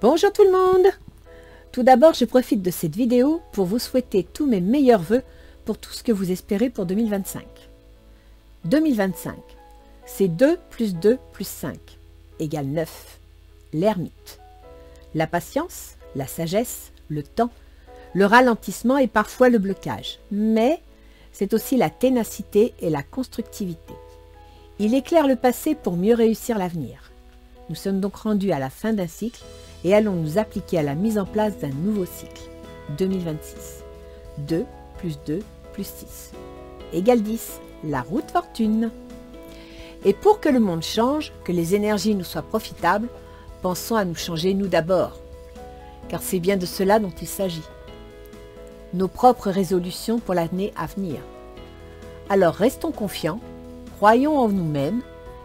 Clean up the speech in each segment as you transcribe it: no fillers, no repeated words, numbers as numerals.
Bonjour tout le monde! Tout d'abord, je profite de cette vidéo pour vous souhaiter tous mes meilleurs vœux pour tout ce que vous espérez pour 2025. 2025, c'est 2 plus 2 plus 5 égale 9. L'ermite. La patience, la sagesse, le temps, le ralentissement et parfois le blocage. Mais c'est aussi la ténacité et la constructivité. Il éclaire le passé pour mieux réussir l'avenir. Nous sommes donc rendus à la fin d'un cycle et allons nous appliquer à la mise en place d'un nouveau cycle, 2026. 2 plus 2 plus 6 égale 10, la route fortune. Et pour que le monde change, que les énergies nous soient profitables, pensons à nous changer nous d'abord, car c'est bien de cela dont il s'agit. Nos propres résolutions pour l'année à venir. Alors restons confiants, croyons en nous-mêmes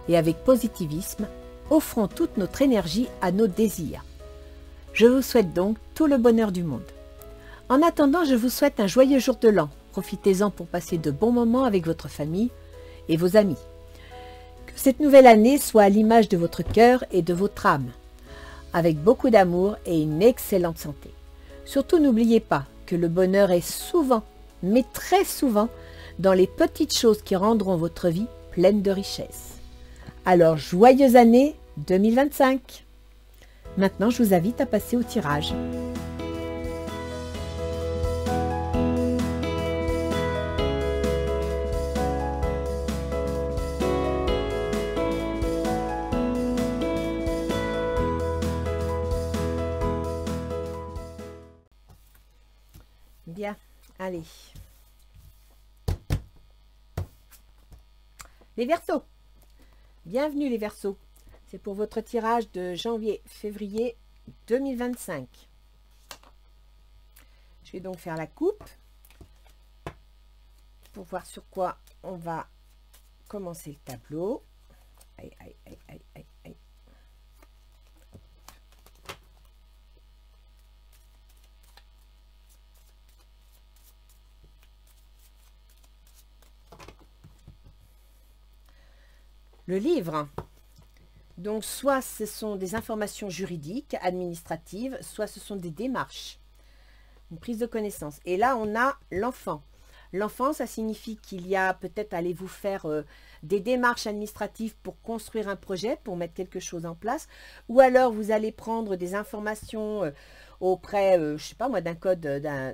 et avec positivisme, offrons toute notre énergie à nos désirs. Je vous souhaite donc tout le bonheur du monde. En attendant, je vous souhaite un joyeux jour de l'an. Profitez-en pour passer de bons moments avec votre famille et vos amis. Que cette nouvelle année soit à l'image de votre cœur et de votre âme, avec beaucoup d'amour et une excellente santé. Surtout n'oubliez pas que le bonheur est souvent, mais très souvent, dans les petites choses qui rendront votre vie pleine de richesse. Alors, joyeuse année 2025! Maintenant, je vous invite à passer au tirage. Bien, allez. Les Verseaux. Bienvenue les Verseaux. C'est pour votre tirage de janvier-février 2025. Je vais donc faire la coupe pour voir sur quoi on va commencer le tableau. Aïe, aïe, aïe, aïe, aïe, aïe. Le livre. Donc, soit ce sont des informations juridiques, administratives, soit ce sont des démarches, une prise de connaissance. Et là, on a l'enfant. L'enfant, ça signifie qu'il y a peut-être, allez-vous faire des démarches administratives pour construire un projet, pour mettre quelque chose en place, ou alors vous allez prendre des informations auprès, je ne sais pas moi, d'un code,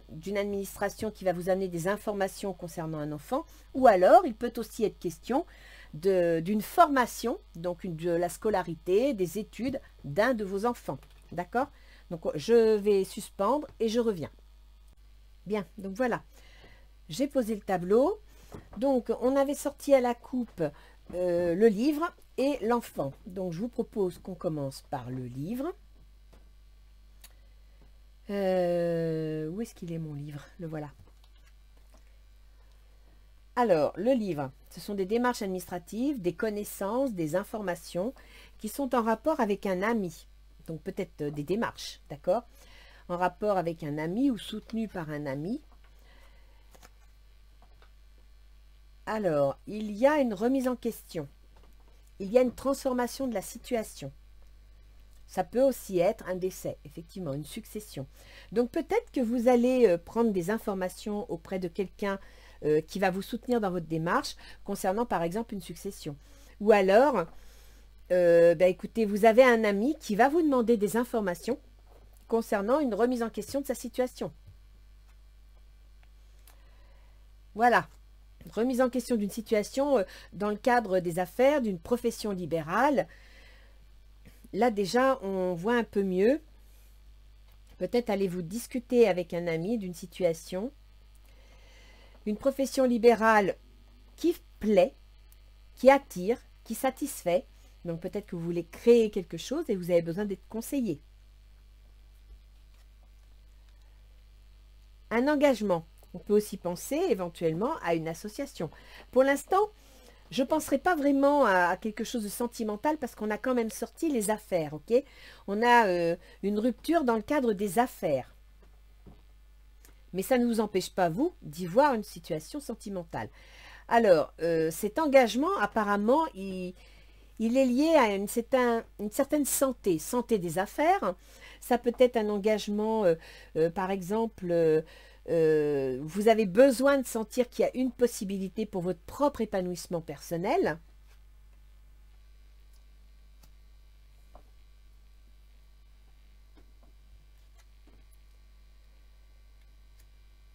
d'une administration qui va vous amener des informations concernant un enfant, ou alors il peut aussi être question d'une formation, donc de la scolarité, des études d'un de vos enfants. D'accord? Donc, je vais suspendre et je reviens. Bien, donc voilà. J'ai posé le tableau. Donc, on avait sorti à la coupe le livre et l'enfant. Donc, je vous propose qu'on commence par le livre. Où est-ce qu'il est mon livre? Le voilà. Alors, le livre, ce sont des démarches administratives, des connaissances, des informations qui sont en rapport avec un ami. Donc, peut-être des démarches, d'accord? En rapport avec un ami ou soutenu par un ami. Alors, il y a une remise en question. Il y a une transformation de la situation. Ça peut aussi être un décès, effectivement, une succession. Donc, peut-être que vous allez prendre des informations auprès de quelqu'un qui va vous soutenir dans votre démarche concernant par exemple une succession. Ou alors, écoutez, vous avez un ami qui va vous demander des informations concernant une remise en question de sa situation. Voilà, remise en question d'une situation dans le cadre des affaires, d'une profession libérale. Là déjà, on voit un peu mieux. Peut-être allez-vous discuter avec un ami d'une situation. Une profession libérale qui plaît, qui attire, qui satisfait. Donc peut-être que vous voulez créer quelque chose et vous avez besoin d'être conseillé. Un engagement. On peut aussi penser éventuellement à une association. Pour l'instant, je ne penserai pas vraiment à quelque chose de sentimental parce qu'on a quand même sorti les affaires. Ok, on a une rupture dans le cadre des affaires. Mais ça ne vous empêche pas, vous, d'y voir une situation sentimentale. Alors, cet engagement, apparemment, il il est lié à une certaine santé, santé des affaires. Ça peut être un engagement, par exemple, vous avez besoin de sentir qu'il y a une possibilité pour votre propre épanouissement personnel.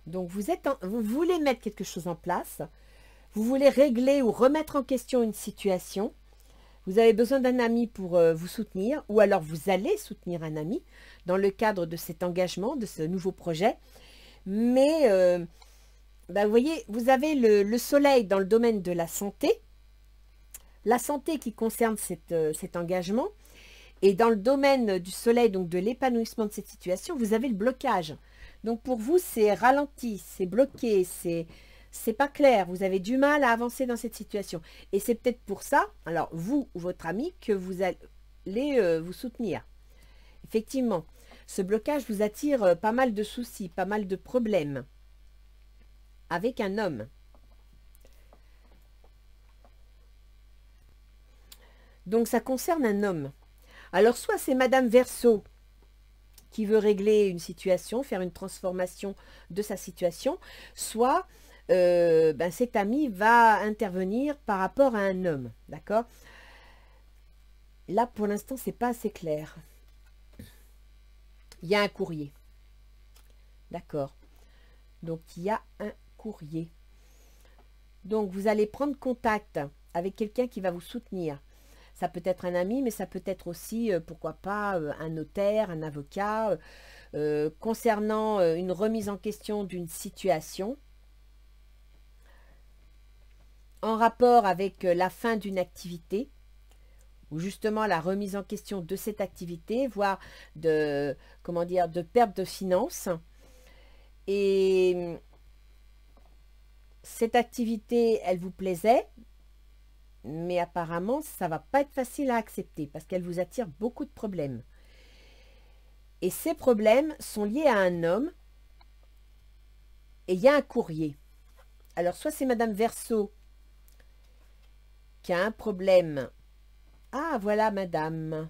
Donc vous voulez mettre quelque chose en place, vous voulez régler ou remettre en question une situation, vous avez besoin d'un ami pour vous soutenir, ou alors vous allez soutenir un ami dans le cadre de cet engagement, de ce nouveau projet. Mais vous voyez, vous avez le soleil dans le domaine de la santé qui concerne cet engagement, et dans le domaine du soleil, donc de l'épanouissement de cette situation, vous avez le blocage. Donc pour vous, c'est ralenti, c'est bloqué, c'est pas clair. Vous avez du mal à avancer dans cette situation. Et c'est peut-être pour ça, alors vous ou votre ami, que vous allez vous soutenir. Effectivement, ce blocage vous attire pas mal de soucis, pas mal de problèmes avec un homme. Donc ça concerne un homme. Alors soit c'est Madame Verseau qui veut régler une situation, faire une transformation de sa situation, soit cet ami va intervenir par rapport à un homme, d'accord? Là, pour l'instant, c'est pas assez clair. Il y a un courrier, d'accord? Donc, il y a un courrier. Donc, vous allez prendre contact avec quelqu'un qui va vous soutenir. Ça peut être un ami, mais ça peut être aussi, pourquoi pas, un notaire, un avocat, concernant une remise en question d'une situation, en rapport avec la fin d'une activité, ou justement la remise en question de cette activité, voire de, comment dire, de perte de finances. Et cette activité, elle vous plaisait, mais apparemment, ça ne va pas être facile à accepter parce qu'elle vous attire beaucoup de problèmes. Et ces problèmes sont liés à un homme et il y a un courrier. Alors, soit c'est Madame Verseau qui a un problème. Ah, voilà Madame.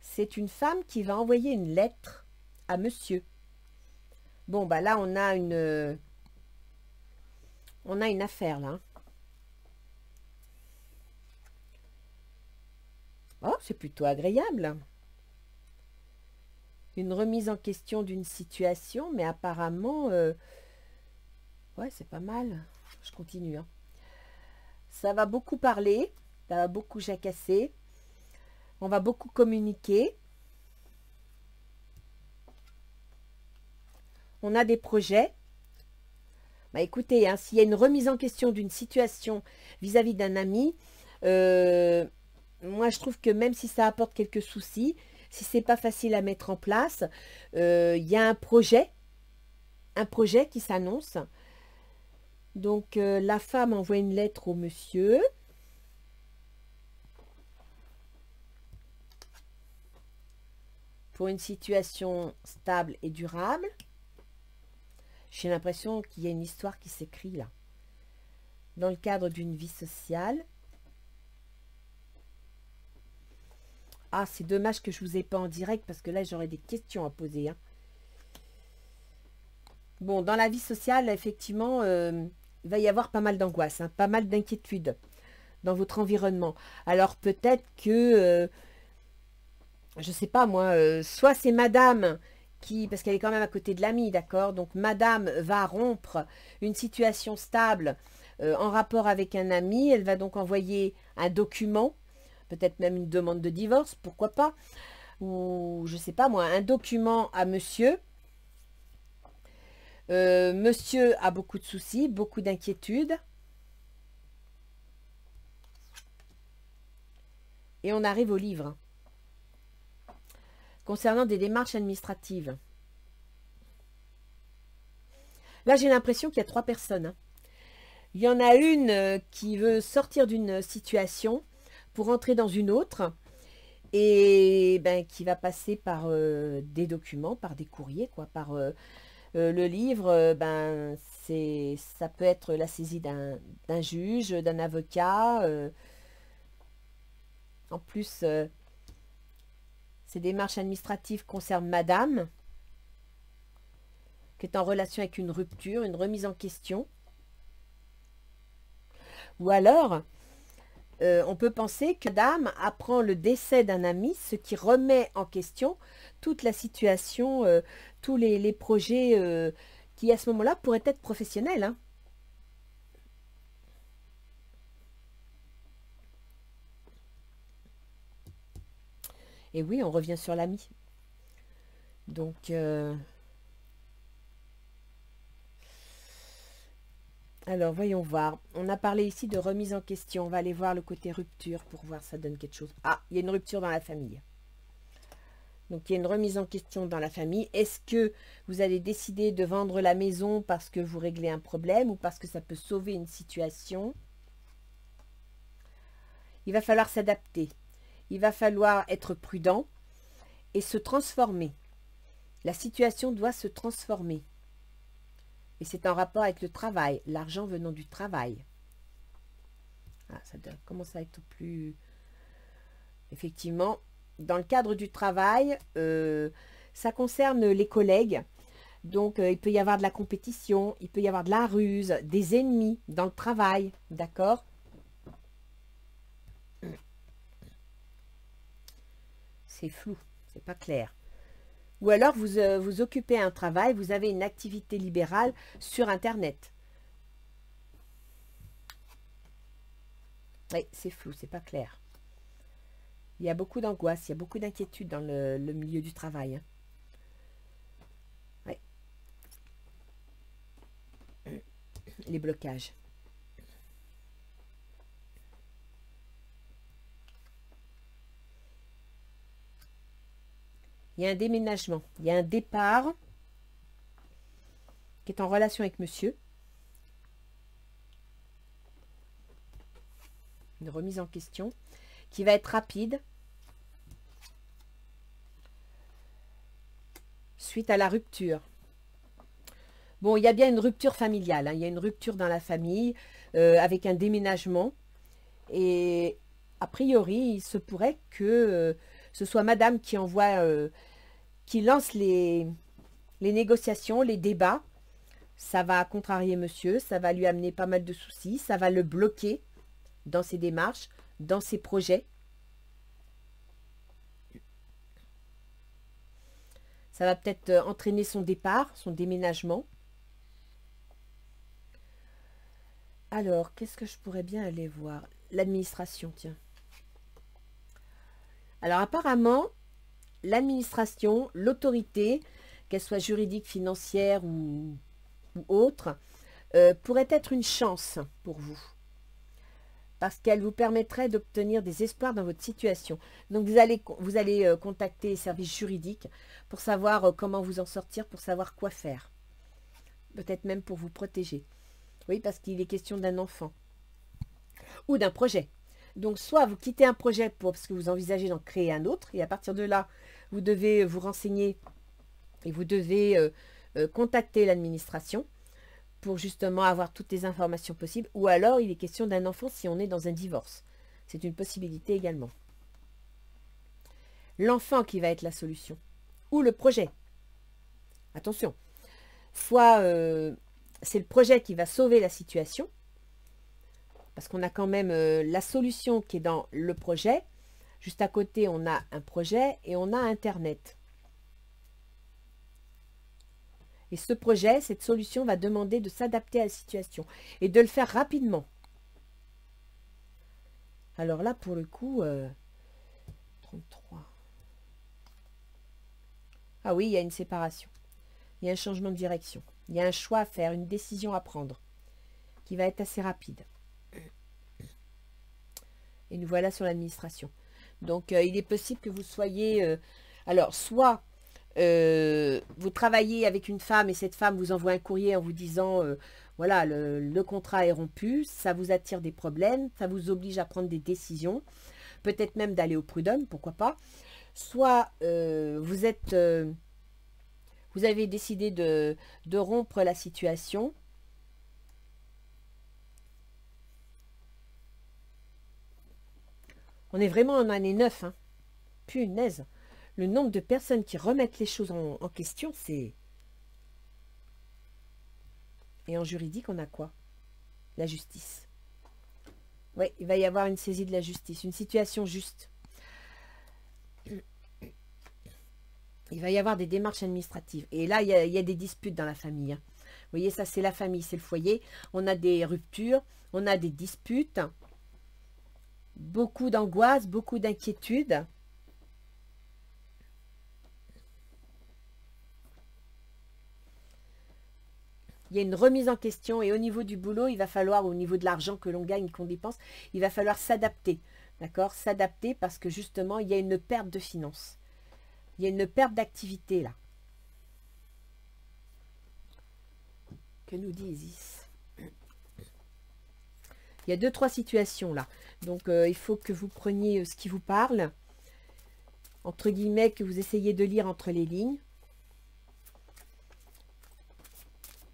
C'est une femme qui va envoyer une lettre à Monsieur. Bon, bah là, on a une affaire, là. Hein. Oh, c'est plutôt agréable. Une remise en question d'une situation, mais apparemment, ouais, c'est pas mal. Je continue. Hein. Ça va beaucoup parler, ça va beaucoup jacasser. On va beaucoup communiquer. On a des projets. Bah écoutez, hein, s'il y a une remise en question d'une situation vis-à-vis d'un ami, moi je trouve que même si ça apporte quelques soucis, si c'est pas facile à mettre en place, il y a un projet qui s'annonce. Donc la femme envoie une lettre au monsieur. Pour une situation stable et durable. J'ai l'impression qu'il y a une histoire qui s'écrit là. Dans le cadre d'une vie sociale. Ah, c'est dommage que je ne vous ai pas en direct parce que là, j'aurais des questions à poser. Hein. Bon, dans la vie sociale, effectivement, il va y avoir pas mal d'angoisse, hein, pas mal d'inquiétude dans votre environnement. Alors peut-être que, je ne sais pas moi, soit c'est Madame qui, parce qu'elle est quand même à côté de l'ami, d'accord? Donc Madame va rompre une situation stable en rapport avec un ami. Elle va donc envoyer un document, peut-être même une demande de divorce, pourquoi pas? Ou je ne sais pas moi, un document à monsieur. Monsieur a beaucoup de soucis, beaucoup d'inquiétudes. Et on arrive au livre. Concernant des démarches administratives. Là, j'ai l'impression qu'il y a 3 personnes. Hein. Il y en a une qui veut sortir d'une situation pour entrer dans une autre et ben, qui va passer par des documents, par des courriers, quoi, par le livre, ben, ça peut être la saisie d'un juge, d'un avocat. En plus, ces démarches administratives concernent madame, qui est en relation avec une rupture, une remise en question. Ou alors, on peut penser que madame apprend le décès d'un ami, ce qui remet en question toute la situation, tous les projets qui à ce moment-là pourraient être professionnels, hein. Et oui, on revient sur l'ami. Donc, alors, voyons voir. On a parlé ici de remise en question. On va aller voir le côté rupture pour voir si ça donne quelque chose. Ah, il y a une rupture dans la famille. Donc, il y a une remise en question dans la famille. Est-ce que vous allez décider de vendre la maison parce que vous réglez un problème ou parce que ça peut sauver une situation? Il va falloir s'adapter. Il va falloir être prudent et se transformer. La situation doit se transformer. Et c'est en rapport avec le travail, l'argent venant du travail. Ah, ça commence à être plus... Effectivement, dans le cadre du travail, ça concerne les collègues. Donc, il peut y avoir de la compétition, il peut y avoir de la ruse, des ennemis dans le travail, d'accord? C'est flou, c'est pas clair. Ou alors, vous occupez un travail, vous avez une activité libérale sur Internet. Oui, c'est flou, c'est pas clair. Il y a beaucoup d'angoisse, il y a beaucoup d'inquiétude dans le milieu du travail, hein. Oui. Les blocages. Il y a un déménagement, il y a un départ qui est en relation avec monsieur. Une remise en question qui va être rapide suite à la rupture. Bon, il y a bien une rupture familiale, hein. Il y a une rupture dans la famille avec un déménagement. Et a priori, il se pourrait que ce soit madame qui envoie, qui lance les négociations, les débats. Ça va contrarier monsieur, ça va lui amener pas mal de soucis, ça va le bloquer dans ses démarches, dans ses projets. Ça va peut-être entraîner son départ, son déménagement. Alors, qu'est-ce que je pourrais bien aller voir? L'administration, tiens. Alors, apparemment, l'administration, l'autorité, qu'elle soit juridique, financière ou autre, pourrait être une chance pour vous. Parce qu'elle vous permettrait d'obtenir des espoirs dans votre situation. Donc, vous allez contacter les services juridiques pour savoir comment vous en sortir, pour savoir quoi faire. Peut-être même pour vous protéger. Oui, parce qu'il est question d'un enfant. Ou d'un projet. Donc, soit vous quittez un projet parce que vous envisagez d'en créer un autre. Et à partir de là, vous devez vous renseigner et vous devez contacter l'administration pour justement avoir toutes les informations possibles. Ou alors, il est question d'un enfant si on est dans un divorce. C'est une possibilité également. L'enfant qui va être la solution. Ou le projet. Attention. Soit c'est le projet qui va sauver la situation. Parce qu'on a quand même la solution qui est dans le projet. Juste à côté, on a un projet et on a Internet. Et ce projet, cette solution va demander de s'adapter à la situation et de le faire rapidement. Alors là, pour le coup, 33. Ah oui, il y a une séparation. Il y a un changement de direction. Il y a un choix à faire, une décision à prendre qui va être assez rapide. Et nous voilà sur l'administration. Donc, il est possible que vous soyez... alors, soit vous travaillez avec une femme et cette femme vous envoie un courrier en vous disant voilà, le contrat est rompu, ça vous attire des problèmes, ça vous oblige à prendre des décisions, peut-être même d'aller au prud'homme, pourquoi pas. Soit vous avez décidé de rompre la situation. On est vraiment en année 9, hein. Punaise. Le nombre de personnes qui remettent les choses en question, c'est... Et en juridique, on a quoi? La justice. Oui, il va y avoir une saisie de la justice, une situation juste. Il va y avoir des démarches administratives. Et là, il y a des disputes dans la famille, hein. Vous voyez, ça, c'est la famille, c'est le foyer. On a des ruptures, on a des disputes. Beaucoup d'angoisse, beaucoup d'inquiétude. Il y a une remise en question et au niveau du boulot, il va falloir, au niveau de l'argent que l'on gagne, qu'on dépense, il va falloir s'adapter. D'accord? S'adapter parce que justement, il y a une perte de finances. Il y a une perte d'activité là. Que nous dit Isis? Il y a 2-3 situations là. Donc, il faut que vous preniez ce qui vous parle. Entre guillemets, que vous essayez de lire entre les lignes.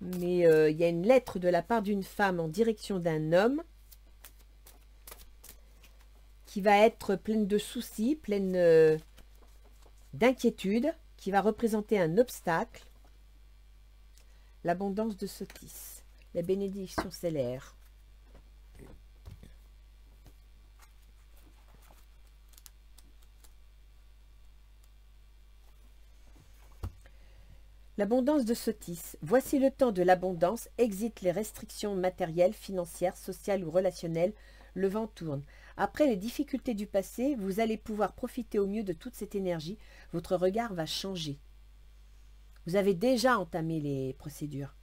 Mais il y a une lettre de la part d'une femme en direction d'un homme qui va être pleine de soucis, pleine d'inquiétude, qui va représenter un obstacle. L'abondance de Sotis, la bénédiction stellaire. L'abondance de Sotis. Voici le temps de l'abondance. Exit les restrictions matérielles, financières, sociales ou relationnelles. Le vent tourne. Après les difficultés du passé, vous allez pouvoir profiter au mieux de toute cette énergie. Votre regard va changer. Vous avez déjà entamé les procédures.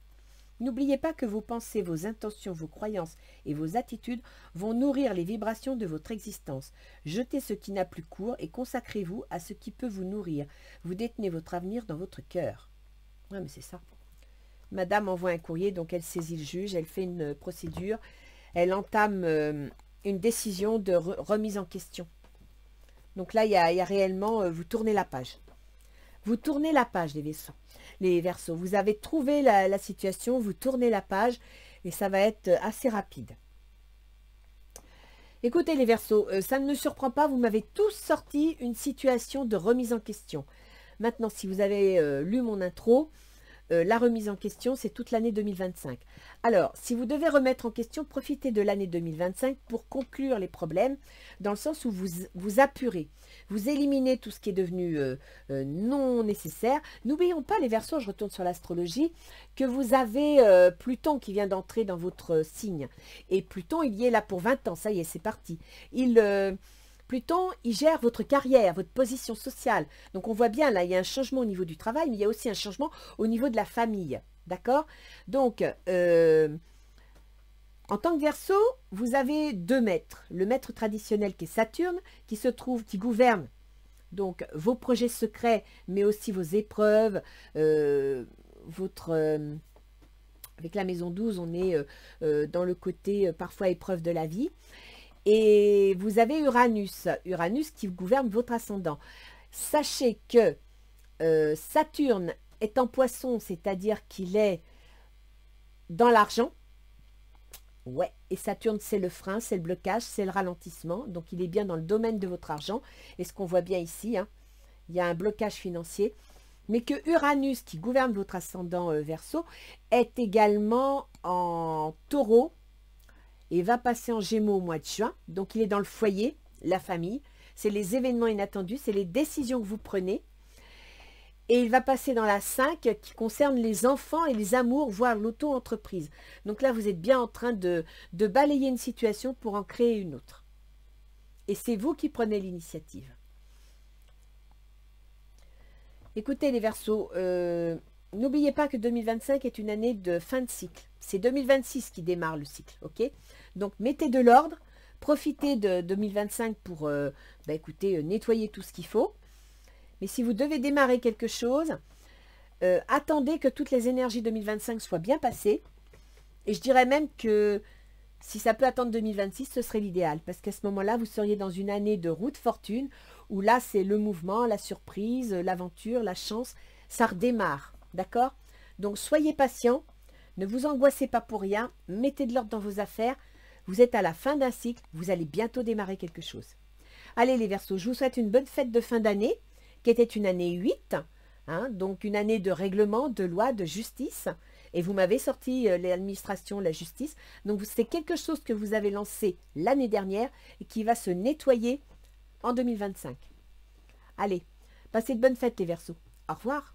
N'oubliez pas que vos pensées, vos intentions, vos croyances et vos attitudes vont nourrir les vibrations de votre existence. Jetez ce qui n'a plus cours et consacrez-vous à ce qui peut vous nourrir. Vous détenez votre avenir dans votre cœur. Ouais, mais c'est ça. Madame envoie un courrier, donc elle saisit le juge, elle fait une procédure, elle entame une décision de remise en question. Donc là, il y a réellement, vous tournez la page. Vous tournez la page, les Verseaux. Vous avez trouvé la situation, vous tournez la page et ça va être assez rapide. Écoutez les Verseaux, ça ne me surprend pas, vous m'avez tous sorti une situation de remise en question. Maintenant, si vous avez lu mon intro, la remise en question, c'est toute l'année 2025. Alors, si vous devez remettre en question, profitez de l'année 2025 pour conclure les problèmes, dans le sens où vous apurez, vous éliminez tout ce qui est devenu non nécessaire. N'oublions pas, les Verseaux, je retourne sur l'astrologie, que vous avez Pluton qui vient d'entrer dans votre signe. Et Pluton, il y est là pour 20 ans, ça y est, c'est parti. Pluton, il gère votre carrière, votre position sociale. Donc, on voit bien, là, il y a un changement au niveau du travail, mais il y a aussi un changement au niveau de la famille. D'accord? Donc, en tant que Verseau, vous avez 2 maîtres. Le maître traditionnel qui est Saturne, qui gouverne donc vos projets secrets, mais aussi vos épreuves, avec la maison 12, on est dans le côté parfois épreuve de la vie. Et vous avez Uranus qui gouverne votre ascendant. Sachez que Saturne est en Poisson, c'est-à-dire qu'il est dans l'argent. Ouais, et Saturne, c'est le frein, c'est le blocage, c'est le ralentissement. Donc, il est bien dans le domaine de votre argent. Et ce qu'on voit bien ici, hein, il y a un blocage financier. Mais que Uranus, qui gouverne votre ascendant Verseau, est également en Taureau, et va passer en Gémeaux au mois de juin. Donc, il est dans le foyer, la famille. C'est les événements inattendus, c'est les décisions que vous prenez. Et il va passer dans la 5 qui concerne les enfants et les amours, voire l'auto-entreprise. Donc là, vous êtes bien en train de balayer une situation pour en créer une autre. Et c'est vous qui prenez l'initiative. Écoutez les Verseaux, n'oubliez pas que 2025 est une année de fin de cycle. C'est 2026 qui démarre le cycle, ok? Donc, mettez de l'ordre, profitez de 2025 pour, écoutez, nettoyer tout ce qu'il faut. Mais si vous devez démarrer quelque chose, attendez que toutes les énergies 2025 soient bien passées. Et je dirais même que si ça peut attendre 2026, ce serait l'idéal. Parce qu'à ce moment-là, vous seriez dans une année de roue de fortune, où là, c'est le mouvement, la surprise, l'aventure, la chance. Ça redémarre, d'accord? Donc, soyez patient. Ne vous angoissez pas pour rien, mettez de l'ordre dans vos affaires. Vous êtes à la fin d'un cycle, vous allez bientôt démarrer quelque chose. Allez les Verseaux, je vous souhaite une bonne fête de fin d'année, qui était une année 8, hein, donc une année de règlement, de loi, de justice. Et vous m'avez sorti l'administration, la justice. Donc c'est quelque chose que vous avez lancé l'année dernière et qui va se nettoyer en 2025. Allez, passez de bonnes fêtes les Verseaux. Au revoir.